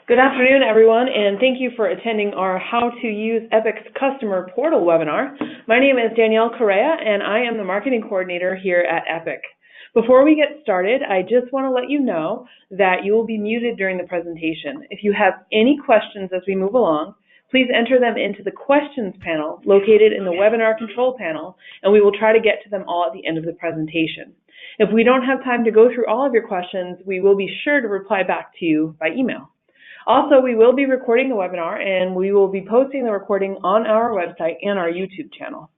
Good afternoon, everyone, and thank you for attending our How to Use Epec's Customer Portal webinar. My name is Danielle Correa, and I am the Marketing Coordinator here at Epec. Before we get started, I just want to let you know that you will be muted during the presentation. If you have any questions as we move along, please enter them into the questions panel located in the webinar control panel, and we will try to get to them all at the end of the presentation. If we don't have time to go through all of your questions, we will be sure to reply back to you by email. Also, we will be recording the webinar, and we will be posting the recording on our website and our YouTube channel.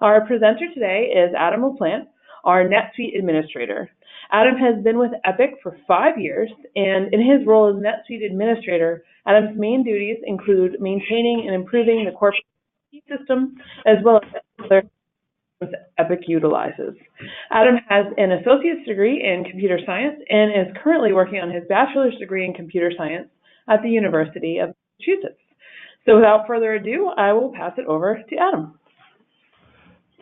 Our presenter today is Adam LaPlante, our NetSuite administrator. Adam has been with Epec for 5 years, and in his role as NetSuite administrator, Adam's main duties include maintaining and improving the corporate system, as well as other systems Epec utilizes. Adam has an associate's degree in computer science and is currently working on his bachelor's degree in computer science at the University of Massachusetts. So without further ado, I will pass it over to Adam.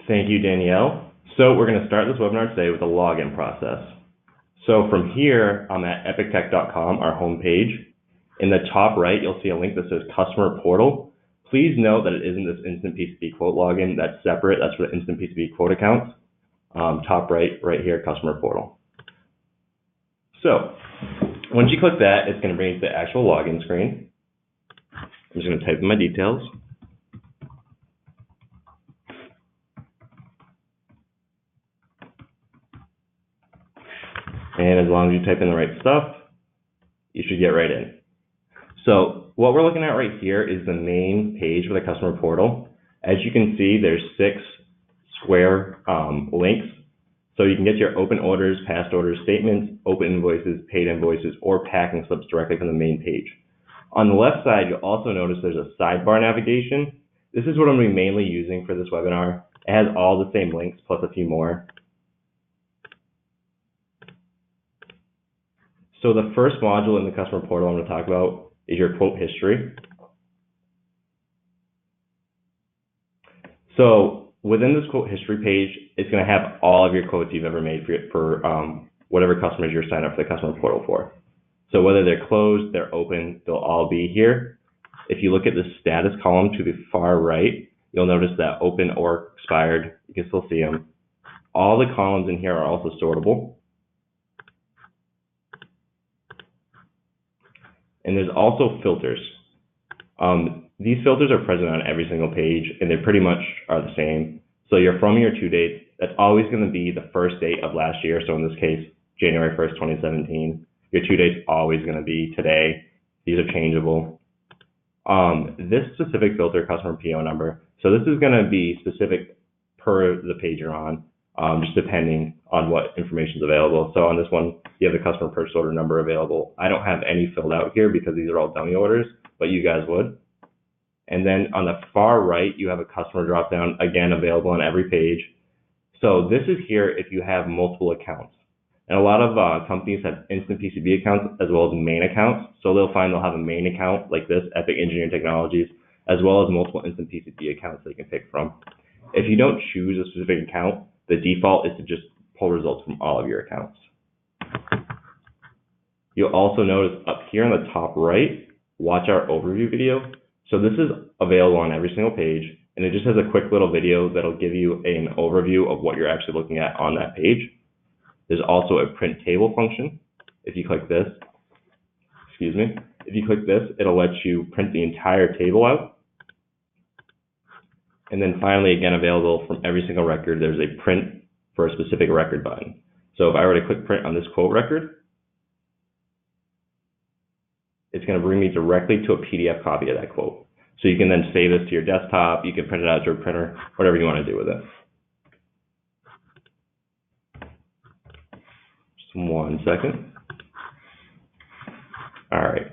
Thank you, Danielle. So we're going to start this webinar today with a login process. So from here, I'm at epectech.com, our homepage. In the top right, you'll see a link that says Customer Portal. Please note that it isn't this Instant P2P Quote login. That's separate. That's for the Instant P2P Quote accounts. Top right here, Customer Portal. So once you click that, it's going to bring you to the actual login screen. I'm just going to type in my details. And as long as you type in the right stuff, you should get right in. So what we're looking at right here is the main page for the customer portal. As you can see, there's 6 square links. So you can get your open orders, past orders, statements, open invoices, paid invoices, or packing slips directly from the main page. On the left side, you'll also notice there's a sidebar navigation. This is what I'm going to be mainly using for this webinar. It has all the same links plus a few more. So the first module in the customer portal I'm going to talk about is your quote history. So within this quote history page, it's going to have all of your quotes you've ever made for whatever customers you're signed up for the customer portal for. So whether they're closed, they're open, they'll all be here. If you look at the status column to the far right, you'll notice that open or expired, you can still see them. All the columns in here are also sortable. And there's also filters. These filters are present on every single page, and they pretty much are the same. So your from year to date, that's always going to be the first date of last year. So in this case, January 1st, 2017. Your to date's always going to be today. These are changeable. This specific filter, customer PO number, so this is going to be specific per the page you're on, just depending on what information is available. So on this one, you have the customer purchase order number available. I don't have any filled out here because these are all dummy orders, but you guys would. And then on the far right, you have a customer dropdown, again, available on every page. So this is here if you have multiple accounts. And a lot of companies have instant PCB accounts as well as main accounts. So they'll have a main account like this, Epec Engineering Technologies, as well as multiple instant PCB accounts they can pick from. If you don't choose a specific account, the default is to just pull results from all of your accounts. You'll also notice up here on the top right, watch our overview video. So this is available on every single page, and it just has a quick little video that'll give you an overview of what you're actually looking at on that page. There's also a print table function. If you click this, it'll let you print the entire table out. And then finally, again, available from every single record, there's a print for a specific record button. So if I were to click print on this quote record, it's going to bring me directly to a PDF copy of that quote. So you can then save this to your desktop, you can print it out to a printer, whatever you want to do with it. Just 1 second. All right.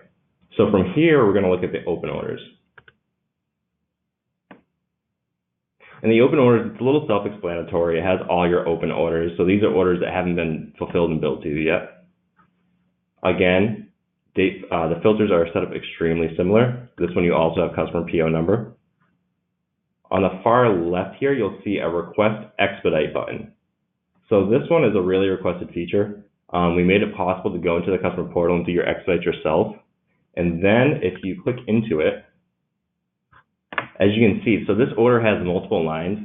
So from here, we're going to look at the open orders. And the open orders, it's a little self-explanatory. It has all your open orders. So these are orders that haven't been fulfilled and billed to you yet. Again, the filters are set up extremely similar. This one you also have customer PO number. On the far left here, you'll see a request expedite button. So this one is a really requested feature. We made it possible to go into the customer portal and do your expedite yourself. And then if you click into it, as you can see, so this order has multiple lines.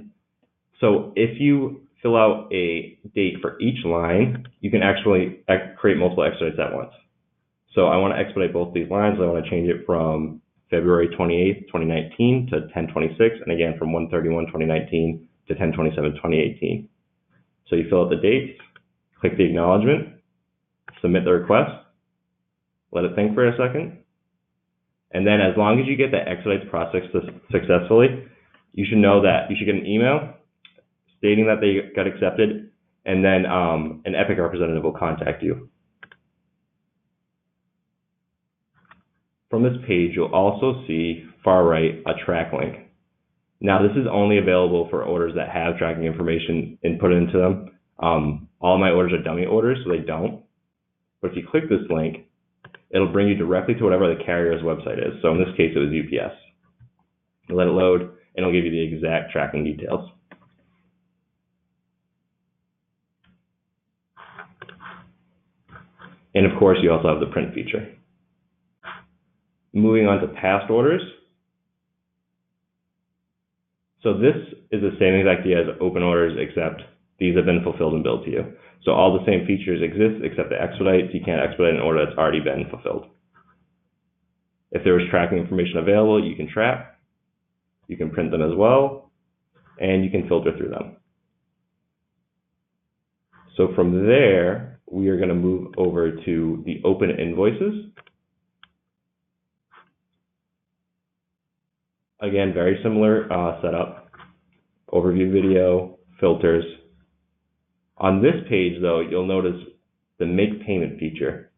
So if you fill out a date for each line, you can actually create multiple expedites at once. So I want to expedite both these lines. I want to change it from February 28th, 2019 to 10/26, and again from 1/31/2019 to 10/27/2018. So you fill out the dates, click the acknowledgement, submit the request, let it think for a second, and then as long as you get the expedites processed successfully, you should know that you should get an email stating that they got accepted, and then an Epec representative will contact you. From this page, you'll also see far right a track link. Now, this is only available for orders that have tracking information input into them. All of my orders are dummy orders, so they don't. But if you click this link, it'll bring you directly to whatever the carrier's website is. So in this case, it was UPS. You let it load, and it'll give you the exact tracking details. And of course, you also have the print feature. Moving on to past orders. So this is the same exact idea as open orders, except these have been fulfilled and billed to you. So all the same features exist, except the expedites. You can't expedite an order that's already been fulfilled. If there was tracking information available, you can track. You can print them as well, and you can filter through them. So from there, we are going to move over to the open invoices. Again, very similar setup, overview video, filters. On this page, though, you'll notice the make payment feature.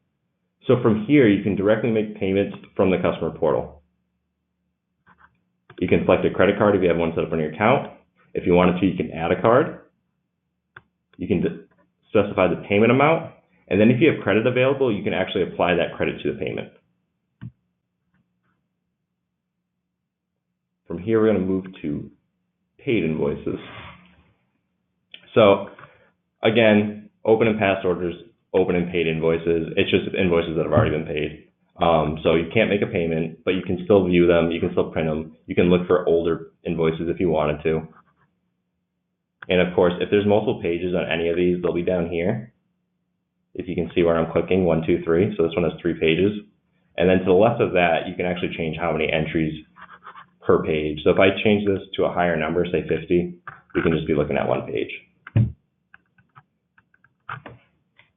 So from here, you can directly make payments from the customer portal. You can select a credit card if you have one set up on your account. If you wanted to, you can add a card. You can specify the payment amount. And then if you have credit available, you can actually apply that credit to the payment. From here, we're going to move to paid invoices. So again, open and past orders, open and paid invoices. It's just invoices that have already been paid. So you can't make a payment, but you can still view them. You can still print them. You can look for older invoices if you wanted to. And of course, if there's multiple pages on any of these, they'll be down here. If you can see where I'm clicking, 1, 2, 3. So this one has 3 pages. And then to the left of that, you can actually change how many entries per page. So if I change this to a higher number, say 50, we can just be looking at 1 page.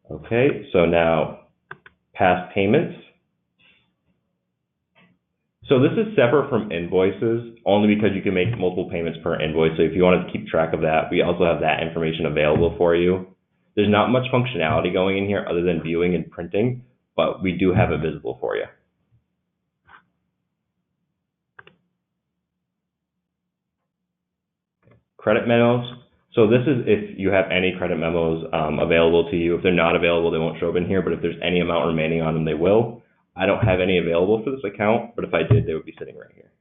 Okay, so now past payments. So this is separate from invoices only because you can make multiple payments per invoice. So if you wanted to keep track of that, we also have that information available for you. There's not much functionality going in here other than viewing and printing, but we do have it visible for you. Credit memos. So this is if you have any credit memos available to you. If they're not available, they won't show up in here, but if there's any amount remaining on them, they will. I don't have any available for this account, but if I did, they would be sitting right here.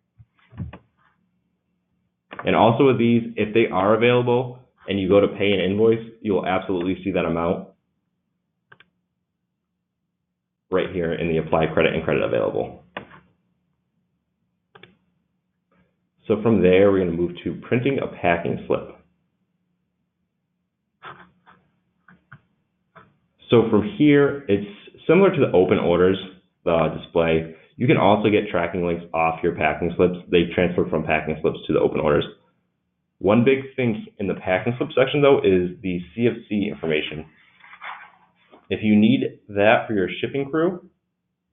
And also with these, if they are available and you go to pay an invoice, you will absolutely see that amount right here in the apply credit and credit available. So from there, we're going to move to printing a packing slip. So from here, it's similar to the open orders display. You can also get tracking links off your packing slips. They transfer from packing slips to the open orders. One big thing in the packing slip section, though, is the CFC information. If you need that for your shipping crew,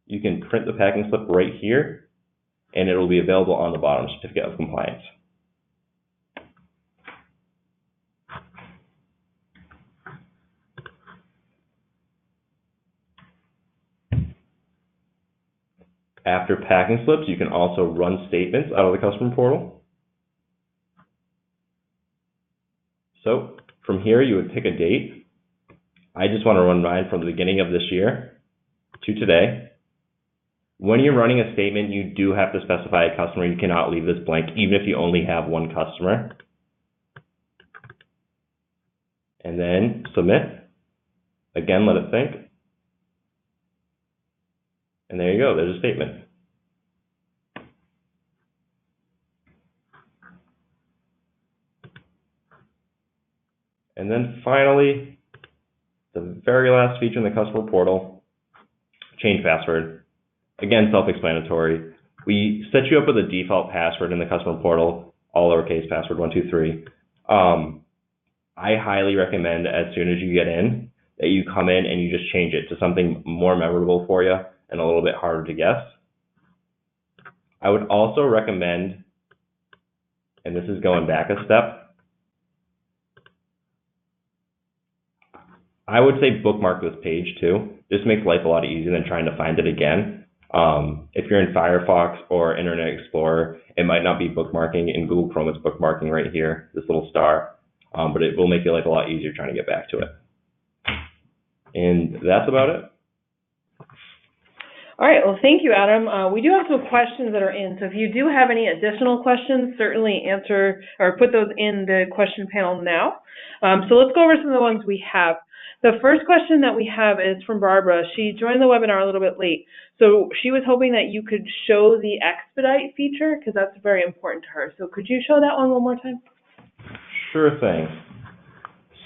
you can print the packing slip right here, and it will be available on the bottom, certificate of compliance. After packing slips, you can also run statements out of the customer portal. So from here, you would pick a date. I just want to run mine from the beginning of this year to today. When you're running a statement, you do have to specify a customer. You cannot leave this blank, even if you only have one customer. And then submit. Again, let it think. And there you go, there's a statement. And then finally, the very last feature in the customer portal, change password. Again, self-explanatory. We set you up with a default password in the customer portal, all lowercase password 123. I highly recommend as soon as you get in that you come in and you just change it to something more memorable for you and a little bit harder to guess. I would also recommend, and this is going back a step, I would say bookmark this page too. This makes life a lot easier than trying to find it again. If you're in Firefox or Internet Explorer, it might not be bookmarking. In Google Chrome, it's bookmarking right here, this little star. But it will make your life a lot easier trying to get back to it. And that's about it. All right, well, thank you, Adam. We do have some questions that are in, so if you do have any additional questions, certainly answer or put those in the question panel now. So let's go over some of the ones we have. The first question that we have is from Barbara. She joined the webinar a little bit late, so she was hoping that you could show the expedite feature because that's very important to her. So could you show that one more time? Sure thing.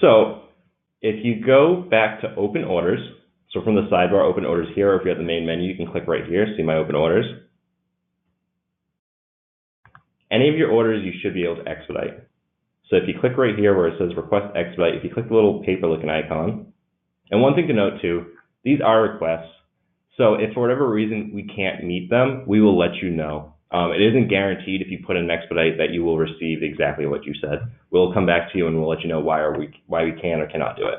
So if you go back to open orders, so from the sidebar open orders here, or if you're at the main menu, you can click right here, see my open orders. Any of your orders you should be able to expedite. So if you click right here where it says request expedite, if you click the little paper looking icon, and one thing to note too, these are requests. So if for whatever reason we can't meet them, we will let you know. It isn't guaranteed if you put in an expedite that you will receive exactly what you said. We'll come back to you and we'll let you know why we can or cannot do it.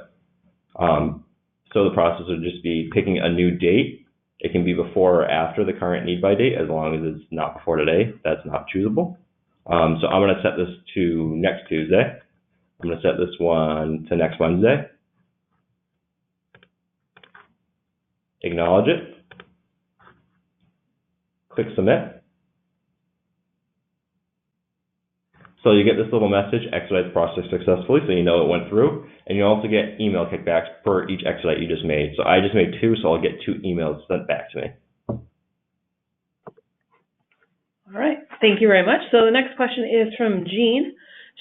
So the process would just be picking a new date. It can be before or after the current need by date, as long as it's not before today. That's not choosable. So I'm going to set this to next Tuesday. I'm going to set this one to next Wednesday. Acknowledge it. Click submit. So you get this little message, expedite process successfully, so you know it went through, and you also get email kickbacks per each expedite you just made. So I just made 2, so I'll get 2 emails sent back to me. All right, thank you very much. So the next question is from Jean.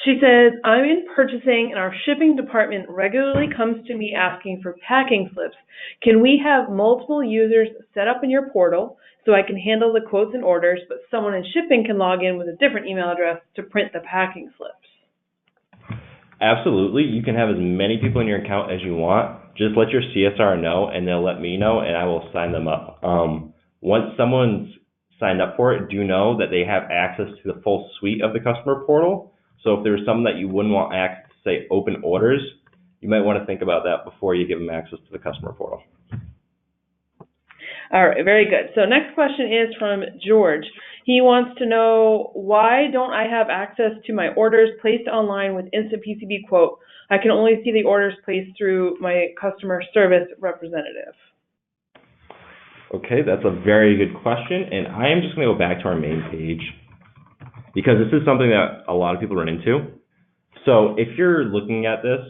She says, I'm in purchasing and our shipping department regularly comes to me asking for packing slips. Can we have multiple users set up in your portal so I can handle the quotes and orders, but someone in shipping can log in with a different email address to print the packing slips? Absolutely. You can have as many people in your account as you want. Just let your CSR know and they'll let me know and I will sign them up. Once someone's signed up for it, do know that they have access to the full suite of the customer portal. So if there's some that you wouldn't want access to, say, open orders, you might want to think about that before you give them access to the customer portal. All right, very good. So next question is from George. He wants to know, why don't I have access to my orders placed online with Instant PCB Quote? I can only see the orders placed through my customer service representative. Okay, that's a very good question, and I am just going to go back to our main page because this is something that a lot of people run into. So if you're looking at this,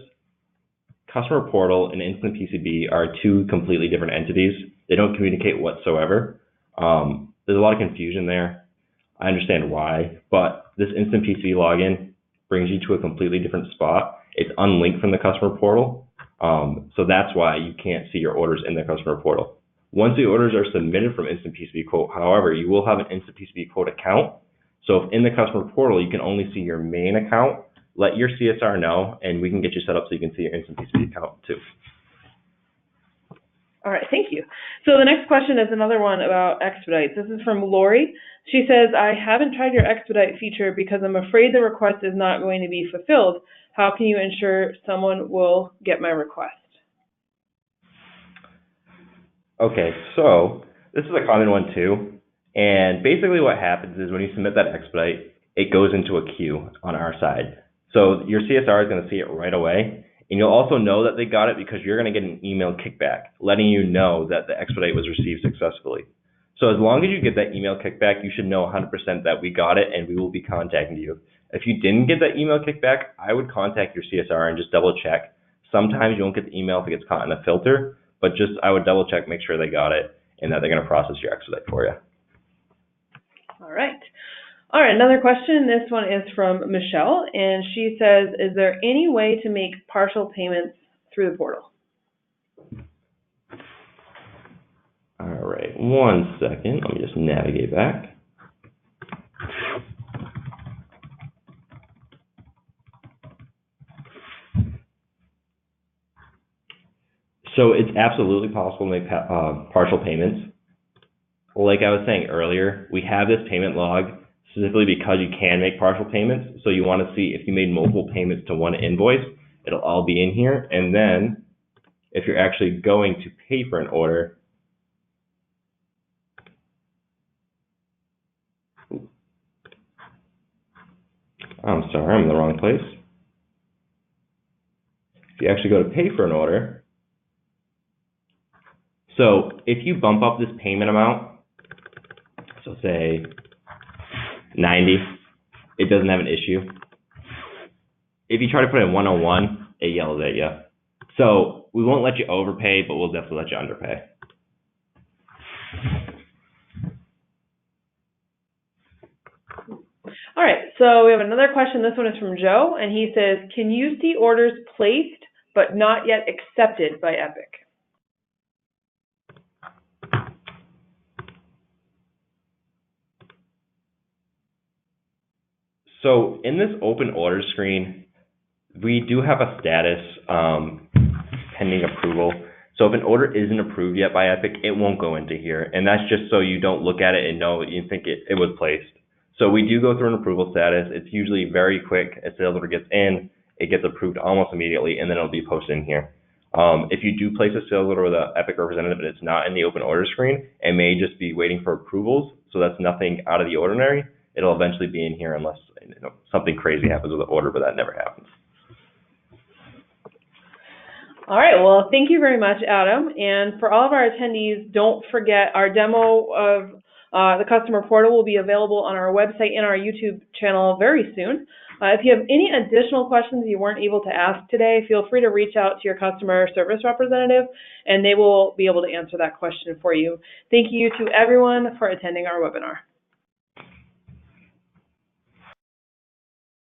Customer Portal and Instant PCB are 2 completely different entities. They don't communicate whatsoever. There's a lot of confusion there. I understand why, but this Instant PCB login brings you to a completely different spot. It's unlinked from the Customer Portal, so that's why you can't see your orders in the Customer Portal. Once the orders are submitted from Instant PCB Quote, however, you will have an Instant PCB Quote account. So if in the Customer Portal, you can only see your main account, let your CSR know, and we can get you set up so you can see your Instant PCB account too. All right, thank you. So the next question is another one about expedites. This is from Lori. She says, I haven't tried your expedite feature because I'm afraid the request is not going to be fulfilled. How can you ensure someone will get my request? Okay, so this is a common one too. And basically what happens is when you submit that expedite, it goes into a queue on our side. So your CSR is going to see it right away. And you'll also know that they got it because you're going to get an email kickback letting you know that the expedite was received successfully. So as long as you get that email kickback, you should know 100% that we got it and we will be contacting you. If you didn't get that email kickback, I would contact your CSR and just double check. Sometimes you won't get the email if it gets caught in a filter, but just I would double check, make sure they got it. and that they're going to process your expedite for you. All right. All right, another question. This one is from Michelle, and she says, is there any way to make partial payments through the portal? All right, 1 second. Let me just navigate back. So it's absolutely possible to make partial payments. Like I was saying earlier, we have this payment log specifically because you can make partial payments. So you want to see if you made multiple payments to one invoice, it'll all be in here. And then if you're actually going to pay for an order, I'm sorry, I'm in the wrong place. If you actually go to pay for an order, so if you bump up this payment amount, so say 90, it doesn't have an issue. If you try to put in 101, it yells at you. So we won't let you overpay, but we'll definitely let you underpay. All right, so we have another question. This one is from Joe, and he says, can you see orders placed but not yet accepted by Epec? So in this open order screen, we do have a status pending approval. So if an order isn't approved yet by Epec, it won't go into here. And that's just so you don't look at it and know you think it was placed. So we do go through an approval status. It's usually very quick. A sales order gets in, it gets approved almost immediately, and then it'll be posted in here. If you do place a sales order with an Epec representative and it's not in the open order screen, it may just be waiting for approvals. So that's nothing out of the ordinary. It'll eventually be in here unless something crazy happens with the order, but that never happens. All right, well, thank you very much, Adam. And for all of our attendees, don't forget our demo of the customer portal will be available on our website and our YouTube channel very soon. If you have any additional questions you weren't able to ask today, feel free to reach out to your customer service representative, and they will be able to answer that question for you. Thank you to everyone for attending our webinar.